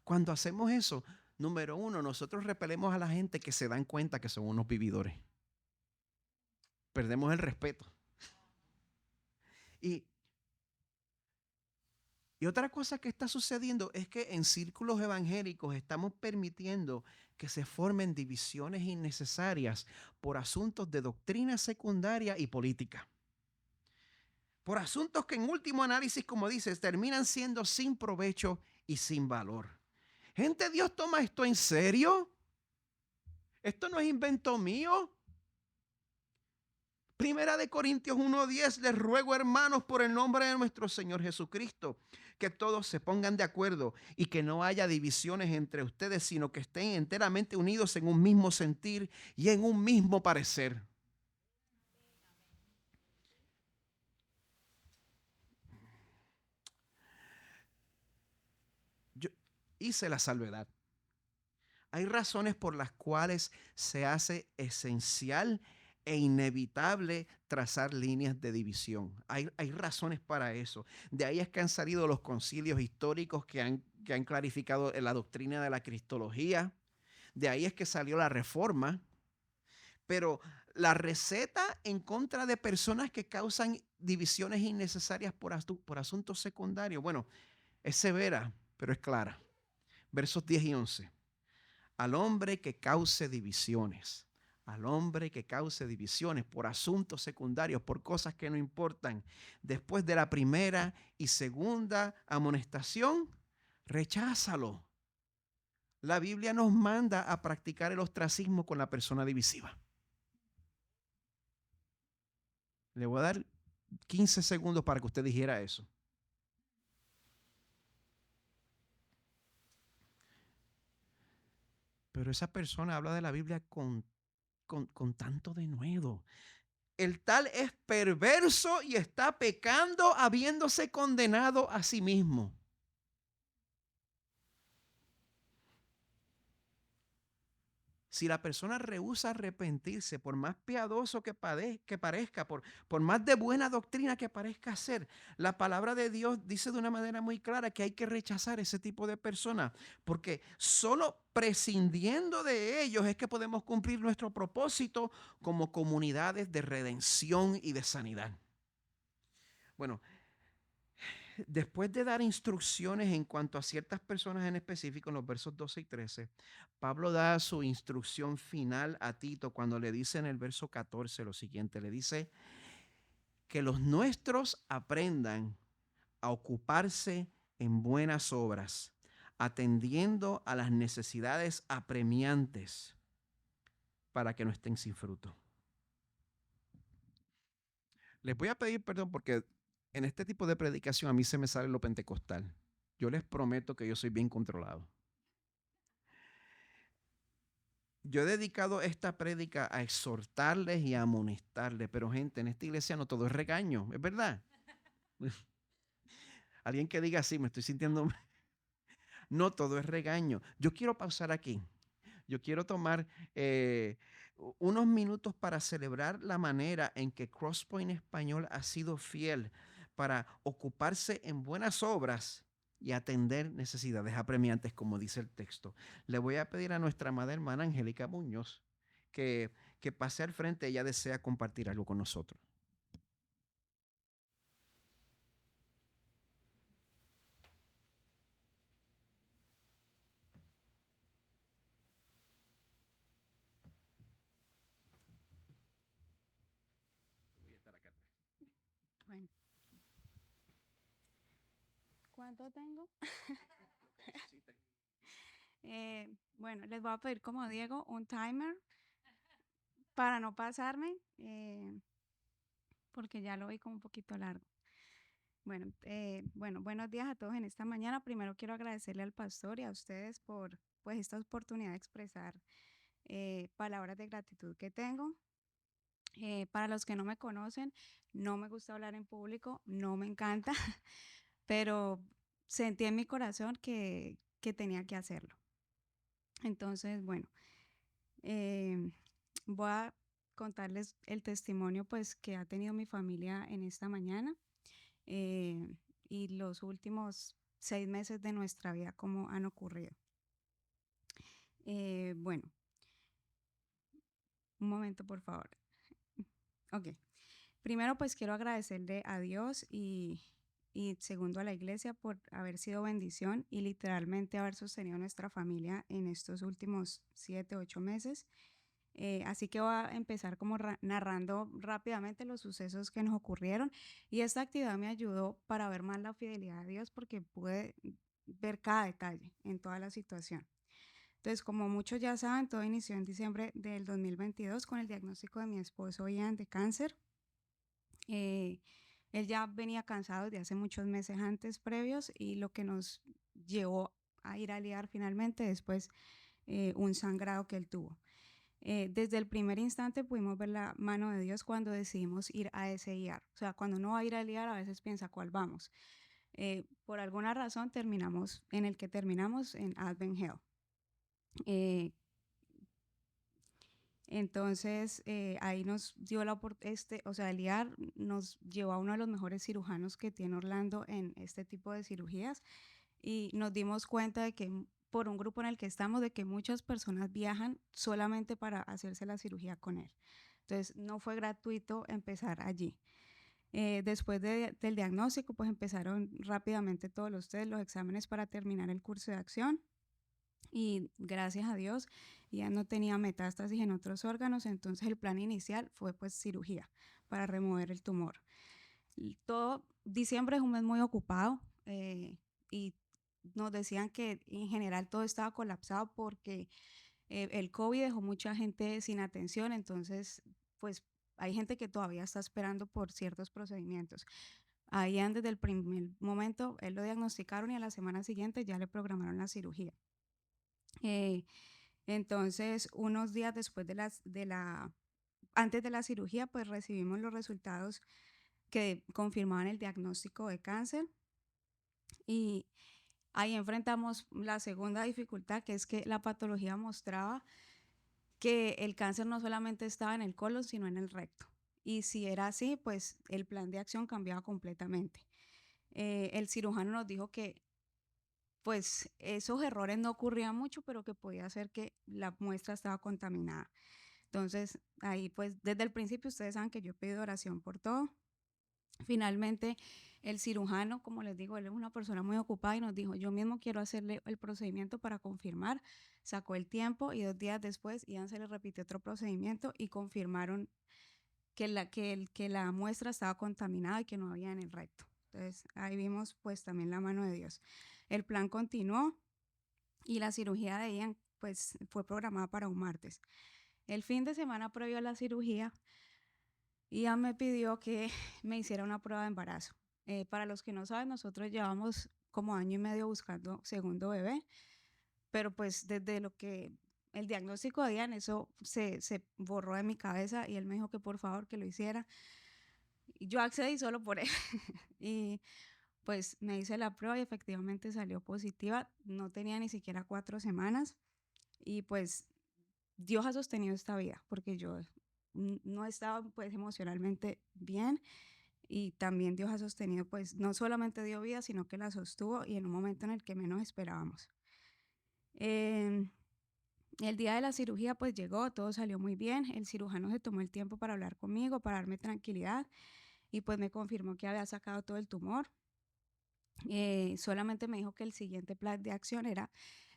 Cuando hacemos eso, número uno, nosotros repelemos a la gente que se dan cuenta que son unos vividores. Perdemos el respeto. Y, y otra cosa que está sucediendo es que en círculos evangélicos estamos permitiendo que se formen divisiones innecesarias por asuntos de doctrina secundaria y política. Por asuntos que en último análisis, como dices, terminan siendo sin provecho y sin valor. Gente, ¿Dios toma esto en serio? ¿Esto no es invento mío? Primera de Corintios 1:10, les ruego, hermanos, por el nombre de nuestro Señor Jesucristo, que todos se pongan de acuerdo y que no haya divisiones entre ustedes, sino que estén enteramente unidos en un mismo sentir y en un mismo parecer. Yo hice la salvedad. Hay razones por las cuales se hace esencial e inevitable trazar líneas de división. Hay razones para eso. De ahí es que han salido los concilios históricos que han clarificado la doctrina de la cristología. De ahí es que salió la reforma. Pero la receta en contra de personas que causan divisiones innecesarias por asuntos secundarios, bueno, es severa, pero es clara. Versos 10 y 11. Al hombre que cause divisiones, al hombre que cause divisiones por asuntos secundarios, por cosas que no importan, después de la primera y segunda amonestación, recházalo. La Biblia nos manda a practicar el ostracismo con la persona divisiva. Le voy a dar 15 segundos para que usted dijera eso. Pero esa persona habla de la Biblia con tanto denuedo. El tal es perverso y está pecando habiéndose condenado a sí mismo. Si la persona rehúsa arrepentirse, por más piadoso que parezca, por más de buena doctrina que parezca ser, la palabra de Dios dice de una manera muy clara que hay que rechazar ese tipo de personas, porque solo prescindiendo de ellos es que podemos cumplir nuestro propósito como comunidades de redención y de sanidad. Bueno, después de dar instrucciones en cuanto a ciertas personas en específico, en los versos 12 y 13, Pablo da su instrucción final a Tito cuando le dice en el verso 14 lo siguiente, le dice que los nuestros aprendan a ocuparse en buenas obras, atendiendo a las necesidades apremiantes para que no estén sin fruto. Les voy a pedir perdón porque en este tipo de predicación a mí se me sale lo pentecostal. Yo les prometo que yo soy bien controlado. Yo he dedicado esta prédica a exhortarles y a amonestarles, pero gente, en esta iglesia no todo es regaño, ¿es verdad? Alguien que diga así, me estoy sintiendo... No todo es regaño. Yo quiero pausar aquí. Yo quiero tomar unos minutos para celebrar la manera en que Crosspoint Español ha sido fiel para ocuparse en buenas obras y atender necesidades apremiantes, como dice el texto. Le voy a pedir a nuestra amada hermana Angélica Muñoz que, que pase al frente. Ella desea compartir algo con nosotros. Bueno, ¿cuánto tengo? Bueno, les voy a pedir como Diego un timer para no pasarme, porque ya lo vi como un poquito largo. Bueno, buenos días a todos en esta mañana. Primero quiero agradecerle al pastor y a ustedes por pues esta oportunidad de expresar palabras de gratitud que tengo. Para los que no me conocen, no me gusta hablar en público, no me encanta, pero sentí en mi corazón que tenía que hacerlo. Entonces, bueno, eh, voy a contarles el testimonio pues que ha tenido mi familia en esta mañana, eh, y los últimos 6 meses de nuestra vida, cómo han ocurrido. Bueno, un momento, por favor. Ok. Primero, pues quiero agradecerle a Dios y segundo a la iglesia por haber sido bendición y literalmente haber sostenido nuestra familia en estos últimos 7, 8 meses. Así que voy a empezar como narrando rápidamente los sucesos que nos ocurrieron, y esta actividad me ayudó para ver más la fidelidad de Dios porque pude ver cada detalle en toda la situación. Entonces, como muchos ya saben, todo inició en diciembre del 2022 con el diagnóstico de mi esposo Ian de cáncer. Eh, Él ya venía cansado desde hace muchos meses antes previos, y lo que nos llevó a ir a liar finalmente después, un sangrado que él tuvo. Desde el primer instante pudimos ver la mano de Dios cuando decidimos ir a ese IAR. O sea, cuando uno va a ir al IAR a veces piensa cuál vamos. Por alguna razón terminamos en el que terminamos en Advent Health. Eh, entonces, ahí nos dio la oportunidad, o sea, el IAR nos llevó a uno de los mejores cirujanos que tiene Orlando en este tipo de cirugías, y nos dimos cuenta de que por un grupo en el que estamos, de que muchas personas viajan solamente para hacerse la cirugía con él. Entonces, no fue gratuito empezar allí. Después del diagnóstico, pues empezaron rápidamente todos los test, los exámenes para terminar el curso de acción, y gracias a Dios ya no tenía metástasis en otros órganos, entonces el plan inicial fue pues cirugía para remover el tumor. Todo diciembre es un mes muy ocupado, y nos decían que en general todo estaba colapsado porque el COVID dejó mucha gente sin atención, entonces pues hay gente que todavía está esperando por ciertos procedimientos. Ahí desde el primer momento él lo diagnosticaron y a la semana siguiente ya le programaron la cirugía. Eh, entonces, unos días después antes de la cirugía, pues recibimos los resultados que confirmaban el diagnóstico de cáncer, y ahí enfrentamos la segunda dificultad, que es que la patología mostraba que el cáncer no solamente estaba en el colon, sino en el recto. Y si era así, pues el plan de acción cambiaba completamente. El cirujano nos dijo que pues esos errores no ocurrían mucho, pero que podía ser que la muestra estaba contaminada. Entonces, ahí pues desde el principio ustedes saben que yo he pedido oración por todo. Finalmente, el cirujano, como les digo, él es una persona muy ocupada y nos dijo, yo mismo quiero hacerle el procedimiento para confirmar. Sacó el tiempo y 2 días después Ian se le repitió otro procedimiento y confirmaron que la muestra estaba contaminada y que no había en el recto. Entonces, ahí vimos pues también la mano de Dios. El plan continuó y la cirugía de Ian pues fue programada para un martes. El fin de semana previo a la cirugía, Ian me pidió que me hiciera una prueba de embarazo. Para los que no saben, nosotros llevamos como año y medio buscando segundo bebé, pero pues desde lo que el diagnóstico de Ian, eso se borró de mi cabeza, y él me dijo que por favor que lo hiciera. Y yo accedí solo por él. Y pues me hice la prueba y efectivamente salió positiva. No tenía ni siquiera 4 semanas, y pues Dios ha sostenido esta vida porque yo no estaba pues emocionalmente bien. y también Dios ha sostenido, pues no solamente dio vida, sino que la sostuvo y en un momento en el que menos esperábamos. Em, el día de la cirugía pues llegó, todo salió muy bien, el cirujano se tomó el tiempo para hablar conmigo, para darme tranquilidad y pues me confirmó que había sacado todo el tumor. Solamente me dijo que el siguiente plan de acción era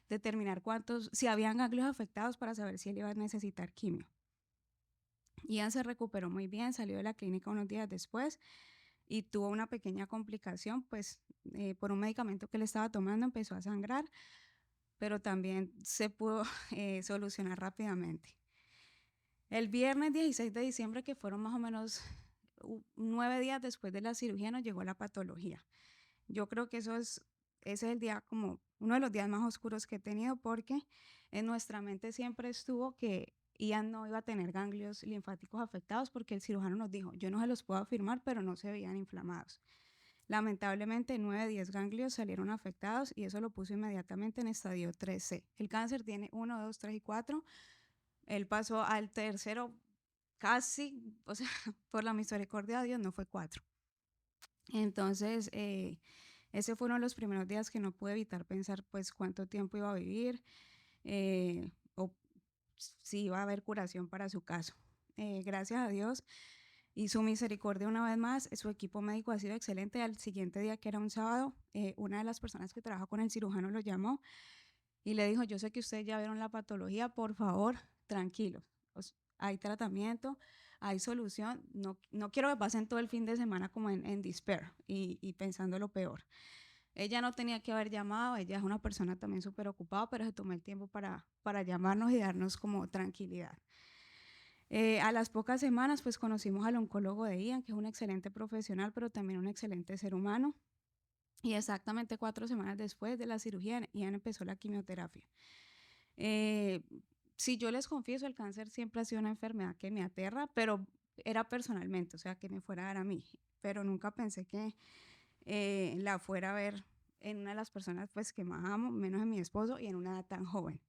determinar cuántos, si habían ganglios afectados para saber si él iba a necesitar quimio. Ian se recuperó muy bien, salió de la clínica unos días después y tuvo una pequeña complicación, pues por un medicamento que le estaba tomando empezó a sangrar, pero también se pudo solucionar rápidamente. El viernes 16 de diciembre, que fueron más o menos 9 días después de la cirugía, nos llegó la patología. Yo creo que ese es el día como uno de los días más oscuros que he tenido porque en nuestra mente siempre estuvo que Ian no iba a tener ganglios linfáticos afectados porque el cirujano nos dijo, yo no se los puedo afirmar, pero no se veían inflamados. Lamentablemente 9 de 10 ganglios salieron afectados y eso lo puso inmediatamente en estadio 3C. El cáncer tiene 1, 2, 3 y 4. Él pasó al tercero casi, o sea, por la misericordia de Dios no fue 4. Entonces, ese fue uno de los primeros días que no pude evitar pensar pues cuánto tiempo iba a vivir o si iba a haber curación para su caso. Gracias a Dios y su misericordia una vez más, su equipo médico ha sido excelente. Al siguiente día, que era un sábado, una de las personas que trabaja con el cirujano lo llamó y le dijo, yo sé que ustedes ya vieron la patología, por favor, tranquilos, hay tratamiento, hay solución, no quiero que pasen todo el fin de semana como en despair y pensando lo peor. Ella no tenía que haber llamado, ella es una persona también súper ocupada, pero se tomó el tiempo para llamarnos y darnos como tranquilidad. A las pocas semanas pues conocimos al oncólogo de Ian, que es un excelente profesional, pero también un excelente ser humano. Y exactamente 4 semanas después de la cirugía, Ian empezó la quimioterapia. Si yo les confieso, el cáncer siempre ha sido una enfermedad que me aterra, pero era personalmente, o sea, que me fuera a dar a mí. Pero nunca pensé que la fuera a ver en una de las personas pues que más amo, menos en mi esposo, y en una edad tan joven.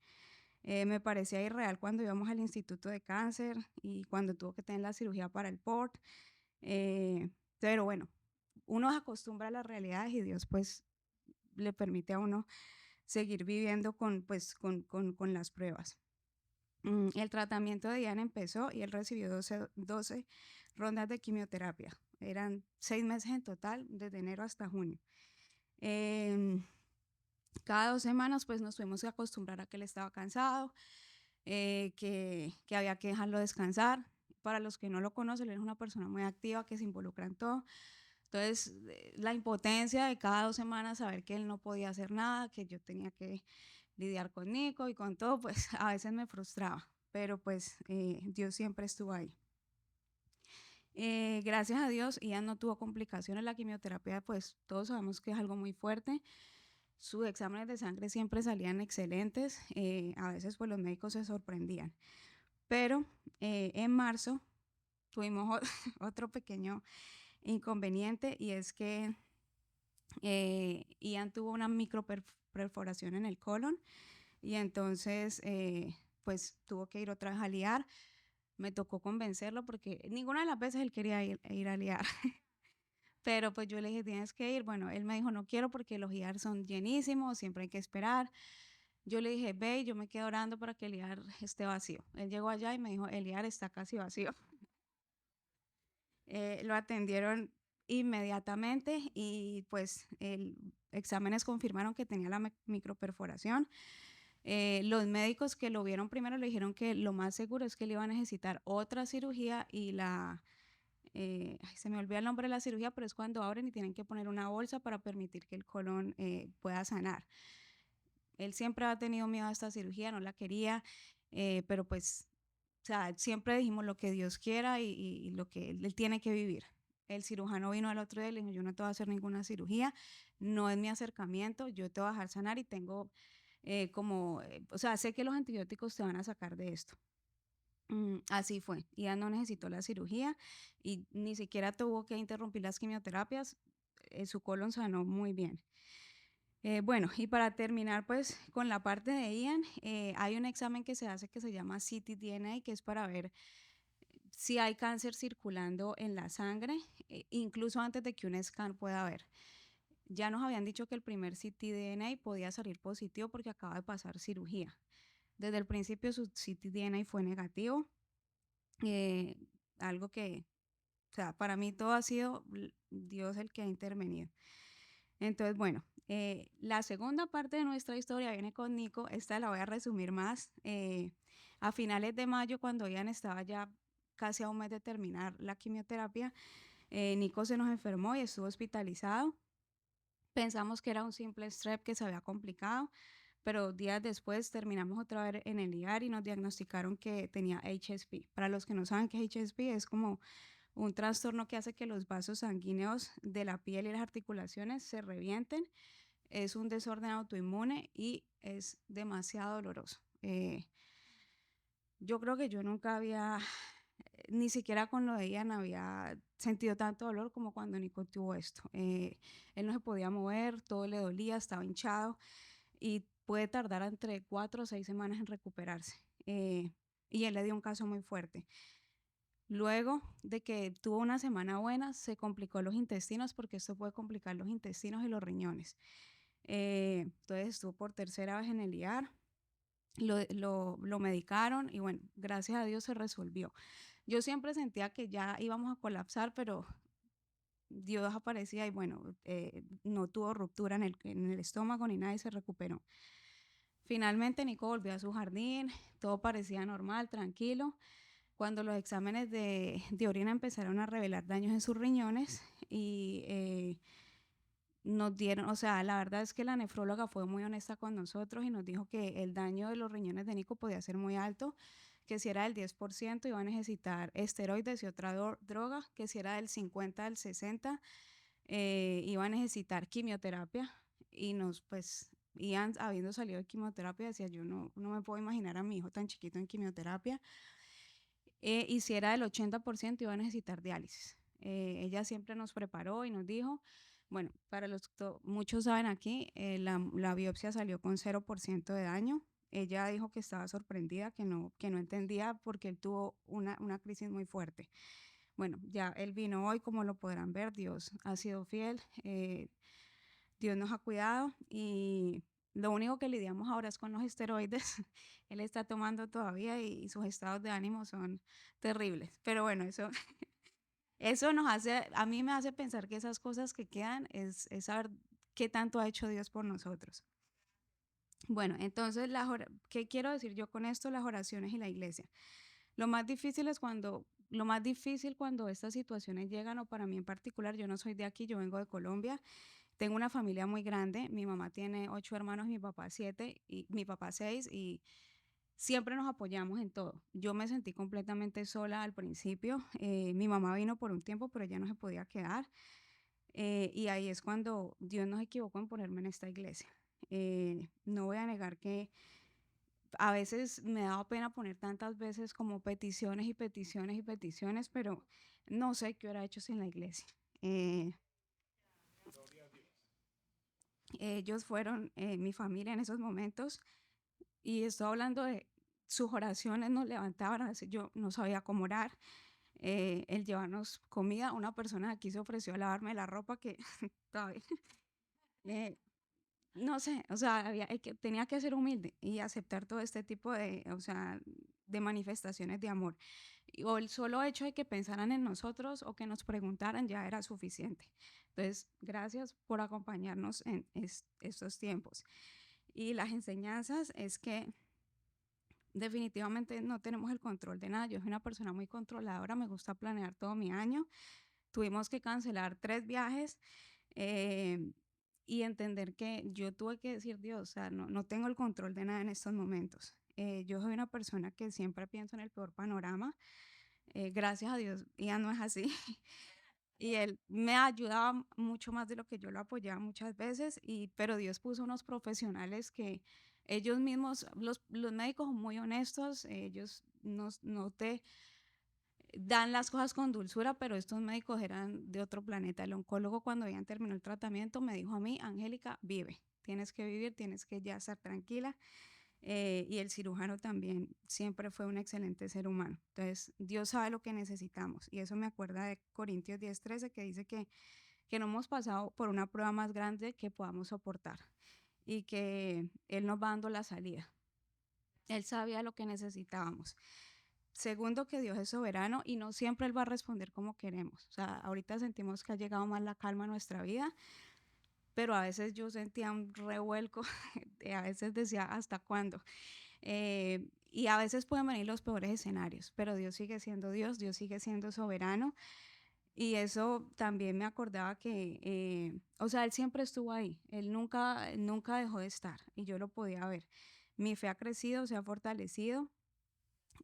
Me parecía irreal cuando íbamos al Instituto de Cáncer y cuando tuvo que tener la cirugía para el PORT. Pero bueno, uno se acostumbra a las realidades y Dios pues le permite a uno seguir viviendo con las pruebas. El tratamiento de Ian empezó y él recibió 12 rondas de quimioterapia. Eran 6 meses en total, desde enero hasta junio. Cada 2 semanas pues nos tuvimos que acostumbrar a que él estaba cansado, que había que dejarlo descansar. Para los que no lo conocen, él es una persona muy activa que se involucra en todo. Entonces, la impotencia de cada 2 semanas saber que él no podía hacer nada, que yo tenía que lidiar con Nico y con todo, pues a veces me frustraba, pero pues Dios siempre estuvo ahí. Gracias a Dios, Ian no tuvo complicaciones. La quimioterapia, pues todos sabemos que es algo muy fuerte. Sus exámenes de sangre siempre salían excelentes. A veces pues los médicos se sorprendían. Pero en marzo tuvimos otro pequeño inconveniente y es que Ian tuvo una microperforación en el colon y entonces pues tuvo que ir otra vez a liar. Me tocó convencerlo porque ninguna de las veces él quería ir a liar. Pero pues yo le dije, tienes que ir. Bueno, él me dijo, no quiero porque los IAR son llenísimos, siempre hay que esperar. Yo le dije, ve, yo me quedo orando para que el IAR esté vacío. Él llegó allá y me dijo, el IAR está casi vacío. Lo atendieron inmediatamente y pues exámenes confirmaron que tenía la microperforación. Los médicos que lo vieron primero le dijeron que lo más seguro es que le iba a necesitar otra cirugía y se me olvida el nombre de la cirugía, pero es cuando abren y tienen que poner una bolsa para permitir que el colon pueda sanar. Él siempre ha tenido miedo a esta cirugía, no la quería, pero pues, o sea, siempre dijimos lo que Dios quiera y lo que él tiene que vivir. El cirujano vino al otro día y le dijo, yo no te voy a hacer ninguna cirugía, no es mi acercamiento, yo te voy a dejar sanar y tengo o sea, sé que los antibióticos te van a sacar de esto. Así fue, ella no necesitó la cirugía y ni siquiera tuvo que interrumpir las quimioterapias, su colon sanó muy bien. Bueno, y para terminar pues con la parte de Ian, hay un examen que se hace que se llama ctDNA, que es para ver si hay cáncer circulando en la sangre, incluso antes de que un scan pueda haber. Ya nos habían dicho que el primer ctDNA podía salir positivo porque acaba de pasar cirugía. Desde el principio su ctDNA fue negativo, eh, algo que, o sea, para mí todo ha sido Dios el que ha intervenido. Entonces, bueno, la segunda parte de nuestra historia viene con Nico. Esta la voy a resumir más. A finales de mayo, cuando Ian estaba ya casi a un mes de terminar la quimioterapia, Nico se nos enfermó y estuvo hospitalizado. Pensamos que era un simple strep que se había complicado, pero días después terminamos otra vez en el IAR y nos diagnosticaron que tenía HSP. Para los que no saben qué es HSP, es como un trastorno que hace que los vasos sanguíneos de la piel y las articulaciones se revienten. Es un desorden autoinmune y es demasiado doloroso. Yo creo que yo nunca había, ni siquiera con lo de Ian había sentido tanto dolor como cuando Nico tuvo esto. Él no se podía mover, todo le dolía, estaba hinchado y puede tardar entre 4 o 6 semanas en recuperarse. Y él le dio un caso muy fuerte. Luego de que tuvo una semana buena, se complicó los intestinos porque esto puede complicar los intestinos y los riñones. Entonces estuvo por tercera vez en el IAR, lo medicaron y bueno, gracias a Dios se resolvió. Yo siempre sentía que ya íbamos a colapsar, pero Dios aparecía y bueno, no tuvo ruptura en el estómago ni nada y se recuperó. Finalmente Nico volvió a su jardín, todo parecía normal, tranquilo. Cuando los exámenes de orina empezaron a revelar daños en sus riñones y nos dieron, o sea, la verdad es que la nefróloga fue muy honesta con nosotros y nos dijo que el daño de los riñones de Nico podía ser muy alto, que si era del 10% iba a necesitar esteroides y otra droga, que si era del 50 al 60 iba a necesitar quimioterapia y nos pues iban habiendo salido de quimioterapia, decía yo no me puedo imaginar a mi hijo tan chiquito en quimioterapia. Y si era del 80% iba a necesitar diálisis. Ella siempre nos preparó y nos dijo, bueno, para los muchos saben aquí, la biopsia salió con 0% de daño. Ella dijo que estaba sorprendida, que no entendía porque él tuvo una crisis muy fuerte. Bueno, ya él vino hoy, como lo podrán ver, Dios ha sido fiel, Dios nos ha cuidado y lo único que lidiamos ahora es con los esteroides. Él está tomando todavía y sus estados de ánimo son terribles. Pero bueno, eso nos hace, a mí me hace pensar que esas cosas que quedan es saber qué tanto ha hecho Dios por nosotros. Bueno, entonces, ¿qué quiero decir yo con esto? Las oraciones y la iglesia. Lo más difícil cuando estas situaciones llegan, o para mí en particular, yo no soy de aquí, yo vengo de Colombia. Tengo una familia muy grande, mi mamá tiene 8 hermanos, mi papá 7 y mi papá 6 y siempre nos apoyamos en todo. Yo me sentí completamente sola al principio, mi mamá vino por un tiempo, pero ella no se podía quedar y ahí es cuando Dios no se equivocó en ponerme en esta iglesia. No voy a negar que a veces me daba pena poner tantas veces como peticiones y peticiones y peticiones, pero no sé qué hubiera hecho sin la iglesia. Eh, Ellos fueron mi familia en esos momentos y estoy hablando de sus oraciones nos levantaban, a veces yo no sabía cómo orar, el llevarnos comida, una persona aquí se ofreció a lavarme la ropa que todavía, eh, no sé, o sea, tenía que ser humilde y aceptar todo este tipo de, o sea, de manifestaciones de amor. O el solo hecho de que pensaran en nosotros o que nos preguntaran ya era suficiente. Entonces, gracias por acompañarnos en estos tiempos. Y las enseñanzas es que definitivamente no tenemos el control de nada. Yo soy una persona muy controladora, me gusta planear todo mi año. Tuvimos que cancelar 3 viajes eh, y entender que yo tuve que decir, Dios, o sea, no tengo el control de nada en estos momentos. Yo soy una persona que siempre pienso en el peor panorama. Gracias a Dios, ya no es así. Y él me ayudaba mucho más de lo que yo lo apoyaba muchas veces, pero Dios puso unos profesionales que ellos mismos, los médicos son muy honestos, ellos no te dan las cosas con dulzura, pero estos médicos eran de otro planeta. El oncólogo cuando habían terminado el tratamiento me dijo a mí, Angélica, vive, tienes que vivir, tienes que ya estar tranquila. y el cirujano también siempre fue un excelente ser humano. Entonces, Dios sabe lo que necesitamos. Y eso me acuerda de Corintios 10:13, que dice que no hemos pasado por una prueba más grande que podamos soportar y que Él nos va dando la salida. Él sabía lo que necesitábamos. Segundo, que Dios es soberano y no siempre Él va a responder como queremos. O sea, ahorita sentimos que ha llegado más la calma a nuestra vida, pero a veces yo sentía un revuelco, a veces decía, ¿hasta cuándo? Y a veces pueden venir los peores escenarios, pero Dios sigue siendo Dios, Dios sigue siendo soberano. Y eso también me acordaba que, o sea, Él siempre estuvo ahí, Él nunca dejó de estar y yo lo podía ver. Mi fe ha crecido, se ha fortalecido.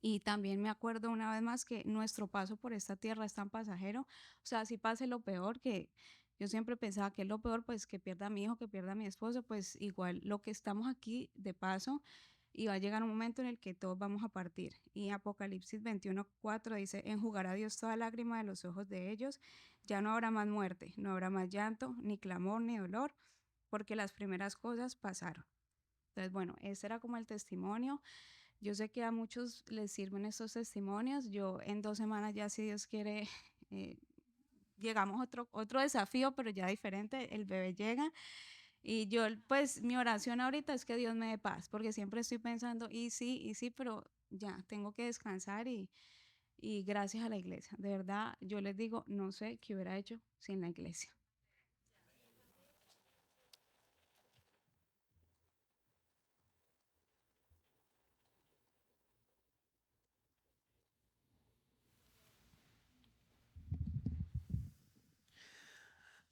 Y también me acuerdo una vez más que nuestro paso por esta tierra es tan pasajero. O sea, si pase lo peor, que yo siempre pensaba que es lo peor, pues que pierda a mi hijo, que pierda a mi esposo, pues igual lo que estamos aquí de paso y va a llegar un momento en el que todos vamos a partir. Y Apocalipsis 21:4 dice, enjugará Dios toda lágrima de los ojos de ellos, ya no habrá más muerte, no habrá más llanto, ni clamor, ni dolor, porque las primeras cosas pasaron. Entonces, bueno, ese era como el testimonio. Yo sé que a muchos les sirven estos testimonios. Yo en 2 semanas ya, si Dios quiere, eh, llegamos a otro desafío, pero ya diferente. El bebé llega y yo, pues mi oración ahorita es que Dios me dé paz, porque siempre estoy pensando, y sí, pero ya tengo que descansar y gracias a la iglesia. De verdad, yo les digo, no sé qué hubiera hecho sin la iglesia.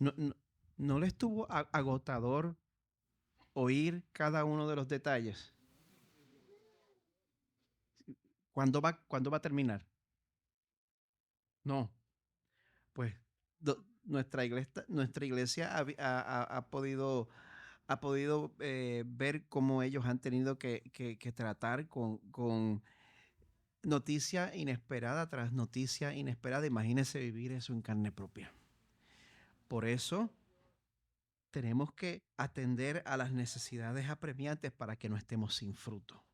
¿No, no le estuvo agotador oír cada uno de los detalles? ¿Cuándo va a terminar? No, pues nuestra iglesia ha podido ver cómo ellos han tenido que tratar con noticia inesperada tras noticia inesperada. Imagínense vivir eso en carne propia. Por eso tenemos que atender a las necesidades apremiantes para que no estemos sin fruto.